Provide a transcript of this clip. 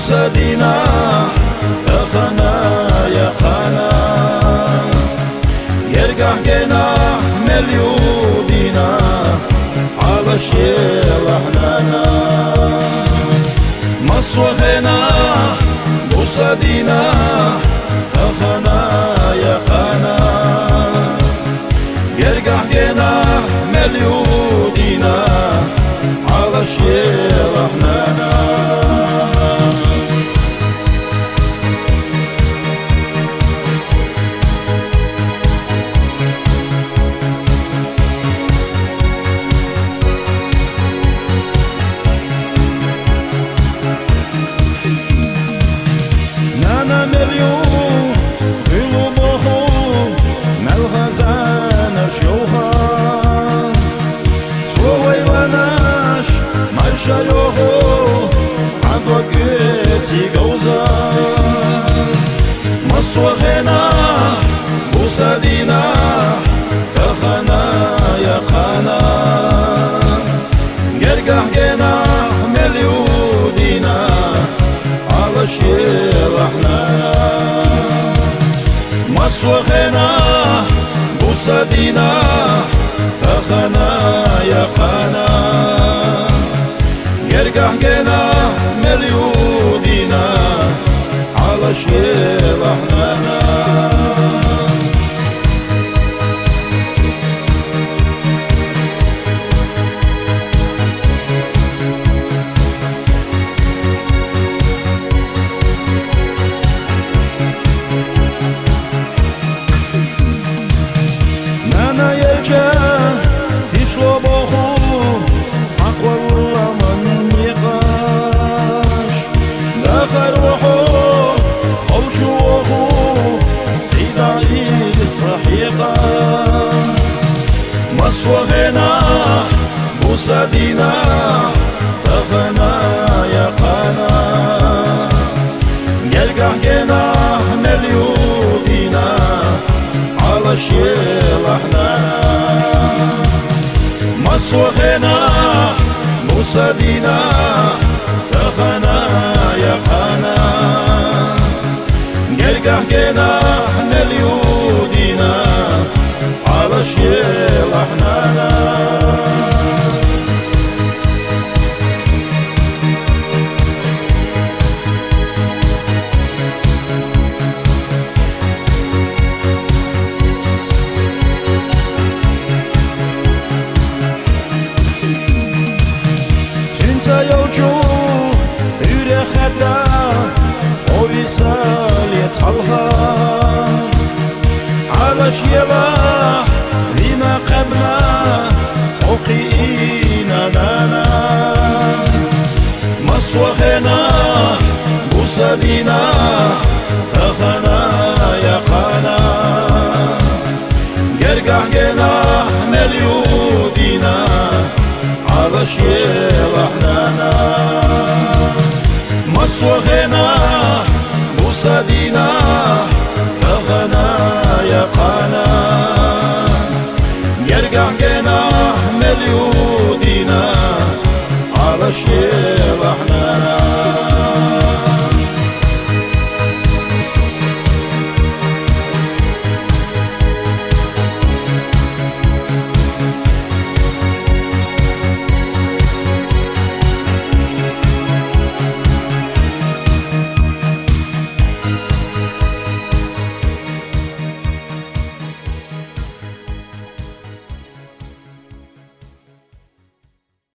بوسادينا أخنا يا خنا يرجع جنا مليودينا على شيل احنا مصوخنا بوسادينا أخنا يا خنا يرجع جنا مليودينا على شيل احنا مليون قلوبهم مالغزانة بشوها سوى وناش مالشايوهو عدوكيتي قوزا مصوغنا بوسادينا تخنا يا خنا قرقح جنا مليودينا على شيل احنا مصوغنا بوسادينا تخنا يا خنا يرجع جنا مليودينا على شيل احنا مصوغنا بوسادينا تخنا يا خنا يرجع جنا مليودينا على شيل احنا مصوغنا بوسادينا تخنا يا خنا يرجع جنا مليودينا على شيل احنا Sünsa yolcu yüreğimde o visale çalha على شيلا لما قبنا وقينا لنا مصوخنا بوسادينا تخنا يا خنا قرقح جنا مليودينا على شيل احنا مصوخنا بوسادينا تخنا يا خنا يرجع جنا مليودينا على شيل احنا